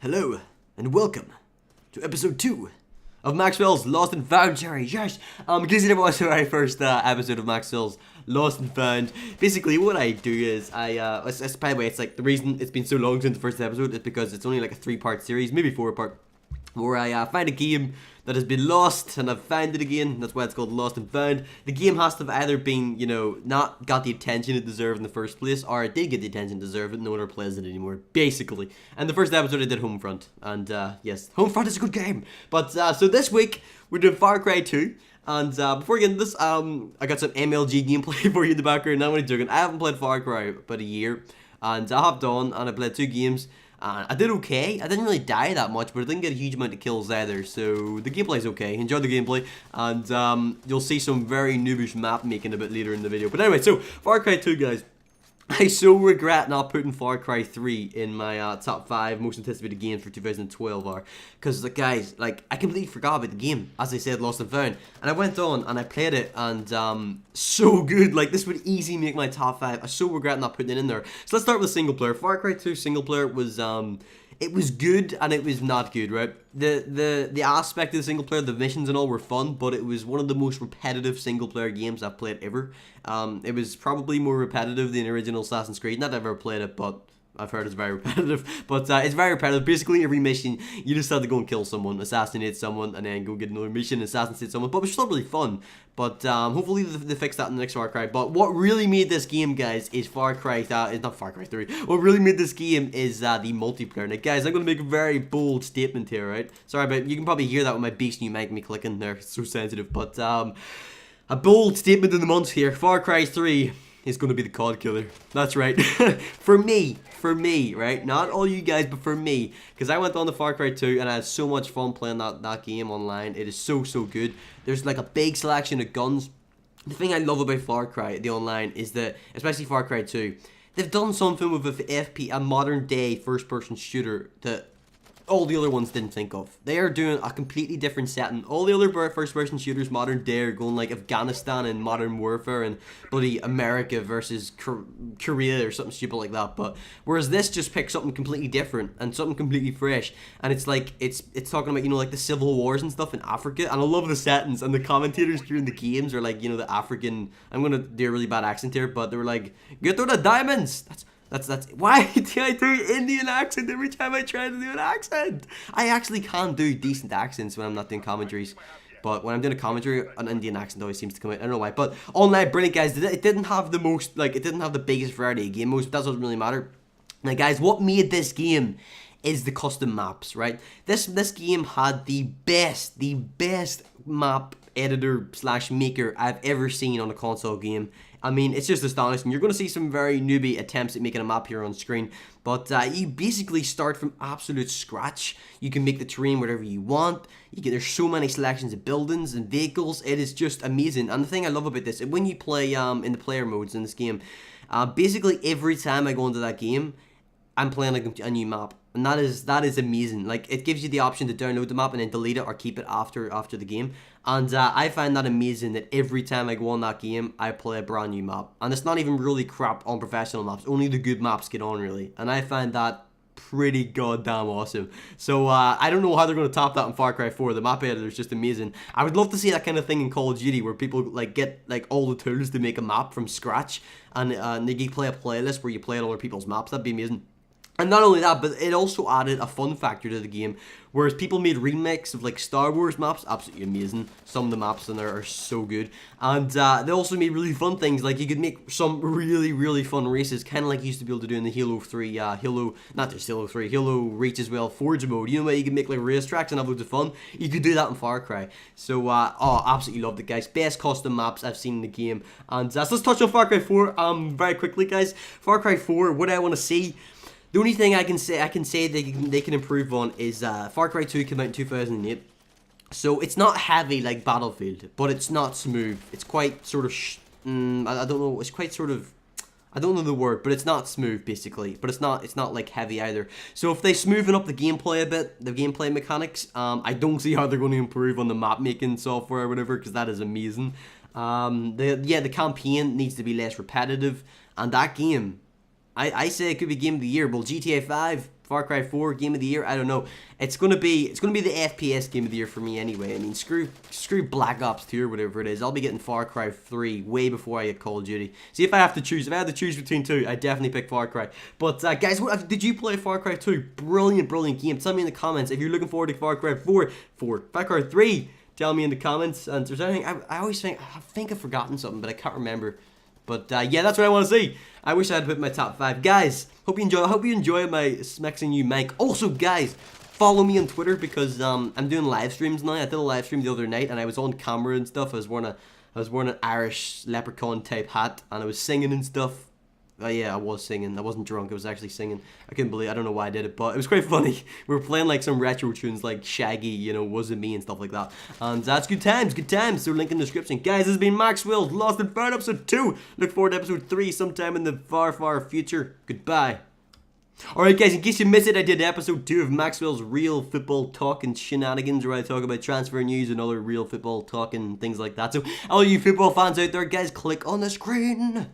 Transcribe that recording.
Hello, and welcome to episode 2 of Maxwell's Lost and Found series. Yes! In case you never watched the very first episode of Maxwell's Lost and Found, basically what I do is by the way, it's like the reason it's been so long since the first episode is because it's only like a 3-part series, maybe 4-part, where I find a game that has been lost and I've found it again. That's why it's called Lost and Found. The game has to have either been, not got the attention it deserved in the first place, or it did get the attention it deserved, no one ever plays it anymore, basically. And the first episode I did Homefront, and yes, Homefront is a good game. But so this week we're doing Far Cry 2. And before we get into this, I got some MLG gameplay for you in the background. Now I'm only joking. I haven't played Far Cry about a year, and I hopped on and I played 2 games. I did okay. I didn't really die that much, but I didn't get a huge amount of kills either. So the gameplay's okay. Enjoy the gameplay, and you'll see some very noobish map making a bit later in the video. But anyway, so Far Cry 2, guys. I so regret not putting Far Cry 3 in my top 5 most anticipated games for 2012 are, because guys, I completely forgot about the game, as I said, Lost and Found, and I went on and I played it, and so good. This would easily make my top 5. I so regret not putting it in there. So let's start with single player. Far Cry 2 single player was it was good and it was not good, right? The aspect of the single player, the missions and all were fun, but it was one of the most repetitive single player games I've played ever. It was probably more repetitive than the original Assassin's Creed. Not that I've ever played it, but I've heard it's very repetitive. But it's very repetitive. Basically, every mission, you just have to go and kill someone, assassinate someone, and then go get another mission, assassinate someone. But it was still really fun. But hopefully they fix that in the next Far Cry. But what really made this game, guys, is Far Cry. It's not Far Cry 3. What really made this game is the multiplayer. Now, guys, I'm going to make a very bold statement here, right? Sorry, but you can probably hear that with my beast new mic me clicking there. It's so sensitive. But a bold statement in the month here. Far Cry 3 is going to be the COD killer. That's right. For me, right? Not all you guys, but for me. Because I went on to Far Cry 2 and I had so much fun playing that game online. It is so good. There's a big selection of guns. The thing I love about Far Cry, the online, is that, especially Far Cry 2, they've done something with a modern day first person shooter that all the other ones didn't think of. They are doing a completely different setting. All the other first-person shooters modern day are going Afghanistan and Modern Warfare and bloody America versus Korea or something stupid like that. But whereas this just picks something completely different and something completely fresh, and it's it's talking about the civil wars and stuff in Africa. And I love the settings, and the commentators during the games are the African. I'm gonna do a really bad accent here, but they were like, "Get to the diamonds." That's why do I do Indian accent every time I try to do an accent? I actually can't do decent accents when I'm not doing commentaries. But when I'm doing a commentary, an Indian accent always seems to come out. I don't know why. But online, brilliant, guys. It didn't have the most, it didn't have the biggest variety of game modes, but that doesn't really matter. Now, guys, what made this game is the custom maps, right? This game had the best map editor / maker I've ever seen on a console game. I mean, it's just astonishing. You're going to see some very newbie attempts at making a map here on screen, but you basically start from absolute scratch. You can make the terrain whatever you want. There's so many selections of buildings and vehicles. It is just amazing. And the thing I love about this, when you play in the player modes in this game, basically every time I go into that game, I'm playing a new map. And that is amazing. It gives you the option to download the map and then delete it or keep it after the game. And I find that amazing that every time I go on that game, I play a brand new map. And it's not even really crap on professional maps. Only the good maps get on, really. And I find that pretty goddamn awesome. So I don't know how they're going to top that in Far Cry 4. The map editor is just amazing. I would love to see that kind of thing in Call of Duty where people get all the tools to make a map from scratch. And they play a playlist where you play other people's maps. That'd be amazing. And not only that, but it also added a fun factor to the game, whereas people made remakes of Star Wars maps, absolutely amazing. Some of the maps in there are so good, and they also made really fun things, you could make some really fun races, kind of like you used to be able to do in the Halo 3, not just Halo 3, Halo Reach as well, Forge mode. You know where you can make racetracks and have loads of fun? You could do that in Far Cry. So, absolutely loved it, guys. Best custom maps I've seen in the game. And so let's touch on Far Cry 4 very quickly, guys. Far Cry 4, what I want to see. The only thing I can say they can improve on is Far Cry 2 came out in 2008, so it's not heavy like Battlefield, but it's not smooth. It's quite sort of I don't know. It's quite sort of, I don't know the word, but it's not smooth basically. But it's not heavy either. So if they smoothen up the gameplay a bit, the gameplay mechanics, I don't see how they're going to improve on the map making software or whatever, because that is amazing. The campaign needs to be less repetitive, and that game, I say it could be game of the year. Well, GTA 5 Far Cry 4 Game of the Year. I don't know. It's gonna be the FPS Game of the Year for me anyway. I mean, screw Black Ops 2 or whatever it is. I'll be getting Far Cry 3 way before I get Call of Duty. See, if I had to choose between two, I definitely pick Far Cry. But guys, did you play Far Cry 2? Brilliant game. Tell me in the comments if you're looking forward to Far Cry 4, Far Cry 3. Tell me in the comments. And there's anything I always think I've forgotten something, but I can't remember. But yeah, that's what I want to see. I wish I had put my top 5. Guys, hope you enjoy my smexing new mic. Also, guys, follow me on Twitter because I'm doing live streams now. I did a live stream the other night and I was on camera and stuff. I was wearing an Irish leprechaun type hat and I was singing and stuff. Yeah, I was singing. I wasn't drunk. I was actually singing. I don't know why I did it, but it was quite funny. We were playing like some retro tunes like Shaggy, you know, Wasn't Me and stuff like that. And that's good times. So link in the description. Guys, this has been Maxwell's Lost and Found episode 2. Look forward to episode 3 sometime in the far, far future. Goodbye. Alright guys, in case you missed it, I did episode 2 of Maxwell's Real Football Talk and Shenanigans, where I talk about transfer news and other real football talk and things like that. So all you football fans out there, guys, click on the screen.